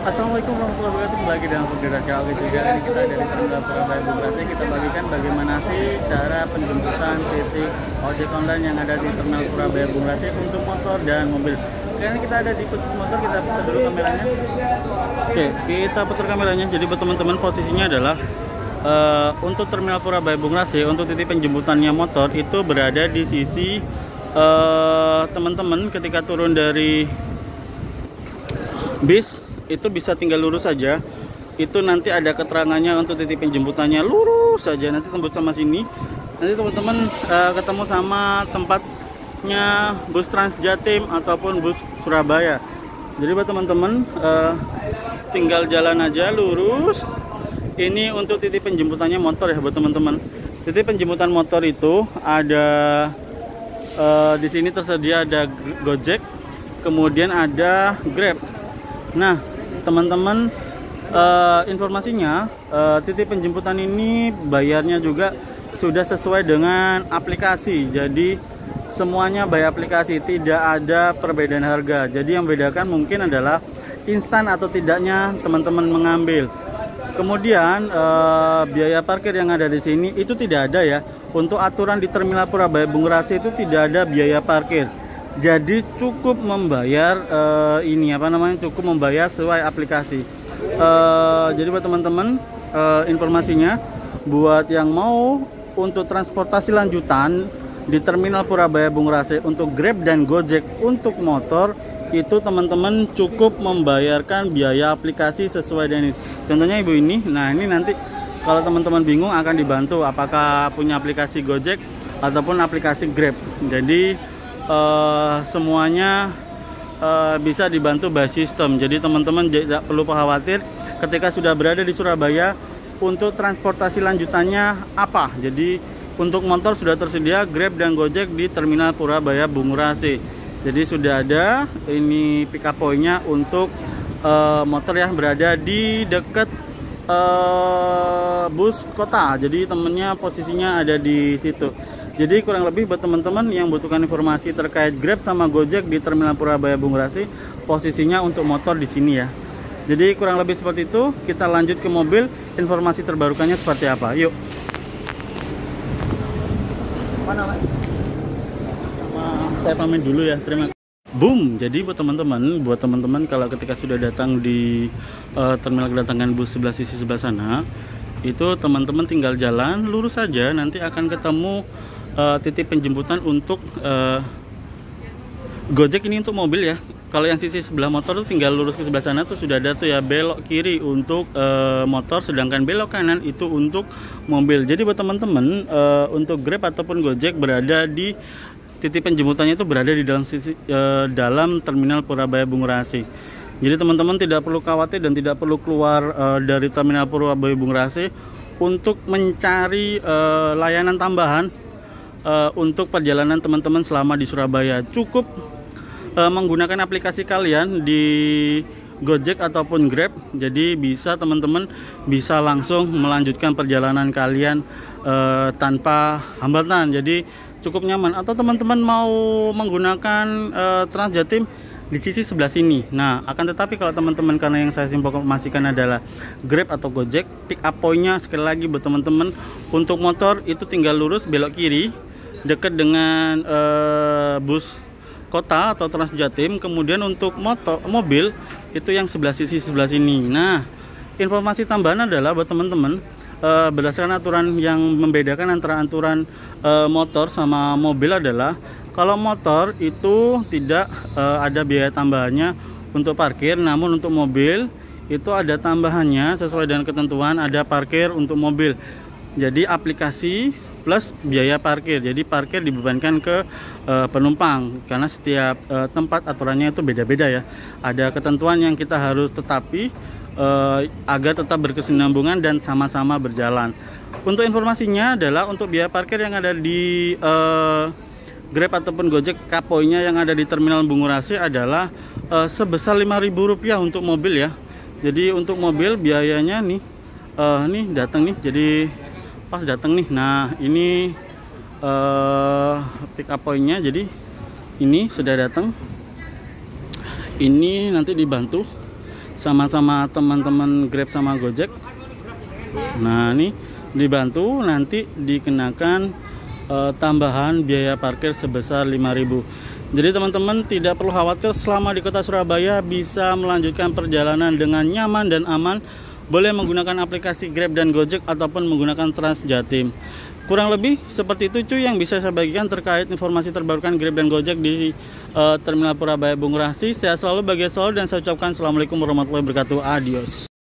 Assalamualaikum warahmatullahi wabarakatuh. Kembali lagi dengan Putri Raja Oke juga. Ini kita dari Terminal Purabaya Bung Rasi. Kita bagikan bagaimana sih cara penjemputan titik ojek online yang ada di Terminal Purabaya Bung Rasi untuk motor dan mobil. Karena kita ada di khusus motor, kita putar dulu kameranya. Oke, kita putar kameranya. Jadi buat teman-teman, posisinya adalah untuk Terminal Purabaya Bung Rasi, untuk titik penjemputannya motor itu berada di sisi teman-teman ketika turun dari bis itu bisa tinggal lurus saja. Itu nanti ada keterangannya untuk titik penjemputannya, lurus saja nanti tembus sama sini. Nanti teman-teman ketemu sama tempatnya bus Transjatim ataupun bus Surabaya. Jadi buat teman-teman tinggal jalan aja lurus. Ini untuk titik penjemputannya motor ya buat teman-teman. Titik penjemputan motor itu ada di sini tersedia ada Gojek, kemudian ada Grab. Nah, teman-teman, informasinya titik penjemputan ini bayarnya juga sudah sesuai dengan aplikasi. Jadi semuanya by aplikasi, tidak ada perbedaan harga. Jadi yang membedakan mungkin adalah instan atau tidaknya teman-teman mengambil. Kemudian biaya parkir yang ada di sini itu tidak ada ya. Untuk aturan di Terminal Purabaya Bung Rasi itu tidak ada biaya parkir. Jadi cukup membayar cukup membayar sesuai aplikasi. Jadi buat teman-teman, informasinya buat yang mau untuk transportasi lanjutan di Terminal Purabaya Bung Rasi untuk Grab dan Gojek untuk motor itu teman-teman cukup membayarkan biaya aplikasi sesuai dengan ini. Contohnya ibu ini. Nah, ini nanti kalau teman-teman bingung akan dibantu apakah punya aplikasi Gojek ataupun aplikasi Grab. Jadi semuanya bisa dibantu by sistem. Jadi teman-teman tidak perlu khawatir ketika sudah berada di Surabaya untuk transportasi lanjutannya apa. Jadi untuk motor sudah tersedia Grab dan Gojek di Terminal Purabaya Bung Rasi. Jadi sudah ada ini pick up point-nya untuk motor yang berada di dekat bus kota. Jadi temennya posisinya ada di situ. Jadi kurang lebih buat teman-teman yang butuhkan informasi terkait Grab sama Gojek di Terminal Purabaya Bung Rasi, posisinya untuk motor di sini ya. Jadi kurang lebih seperti itu. Kita lanjut ke mobil, informasi terbarukannya seperti apa. Yuk. Mana, Mas? Saya pamit dulu ya. Terima kasih. Boom. Jadi buat teman-teman kalau ketika sudah datang di terminal kedatangan bus sebelah sisi sebelah sana, itu teman-teman tinggal jalan lurus saja, nanti akan ketemu titik penjemputan untuk Gojek ini untuk mobil ya. Kalau yang sisi sebelah motor tuh tinggal lurus ke sebelah sana tuh sudah ada tuh ya, belok kiri untuk motor, sedangkan belok kanan itu untuk mobil. Jadi buat teman-teman untuk Grab ataupun Gojek berada di titik penjemputannya itu berada di dalam dalam Terminal Purabaya Bung Rasi. Jadi teman-teman tidak perlu khawatir dan tidak perlu keluar dari Terminal Purabaya Bung Rasi untuk mencari layanan tambahan untuk perjalanan teman-teman selama di Surabaya. Cukup menggunakan aplikasi kalian di Gojek ataupun Grab. Jadi bisa teman-teman bisa langsung melanjutkan perjalanan kalian tanpa hambatan. Jadi cukup nyaman. Atau teman-teman mau menggunakan Transjatim di sisi sebelah sini. Nah, akan tetapi kalau teman-teman, karena yang saya informasikan adalah Grab atau Gojek, pick up point-nya sekali lagi buat teman-teman untuk motor itu tinggal lurus belok kiri dekat dengan bus kota atau Transjatim. Kemudian untuk mobil itu yang sebelah sisi sebelah sini. Nah, informasi tambahan adalah buat teman-teman berdasarkan aturan yang membedakan antara aturan motor sama mobil adalah kalau motor itu tidak ada biaya tambahannya untuk parkir, namun untuk mobil itu ada tambahannya sesuai dengan ketentuan, ada parkir untuk mobil. Jadi aplikasi plus biaya parkir. Jadi parkir dibebankan ke penumpang karena setiap tempat aturannya itu beda-beda ya. Ada ketentuan yang kita harus tetapi agar tetap berkesinambungan dan sama-sama berjalan. Untuk informasinya adalah untuk biaya parkir yang ada di Grab ataupun Gojek kapoinya yang ada di Terminal Bung Rasi adalah sebesar Rp5.000 untuk mobil ya. Jadi untuk mobil biayanya nih datang nih, jadi pas datang nih. Nah, ini pick up point-nya. Jadi ini sudah datang. Ini nanti dibantu sama-sama teman-teman Grab sama Gojek. Nah, ini dibantu nanti dikenakan tambahan biaya parkir sebesar 5.000. Jadi teman-teman tidak perlu khawatir, selama di kota Surabaya bisa melanjutkan perjalanan dengan nyaman dan aman. Boleh menggunakan aplikasi Grab dan Gojek ataupun menggunakan Transjatim. Kurang lebih seperti itu cuy yang bisa saya bagikan terkait informasi terbarukan Grab dan Gojek di Terminal Purabaya Bung Rahsi. Sehat selalu, bahagia selalu, dan saya ucapkan assalamualaikum warahmatullahi wabarakatuh. Adios.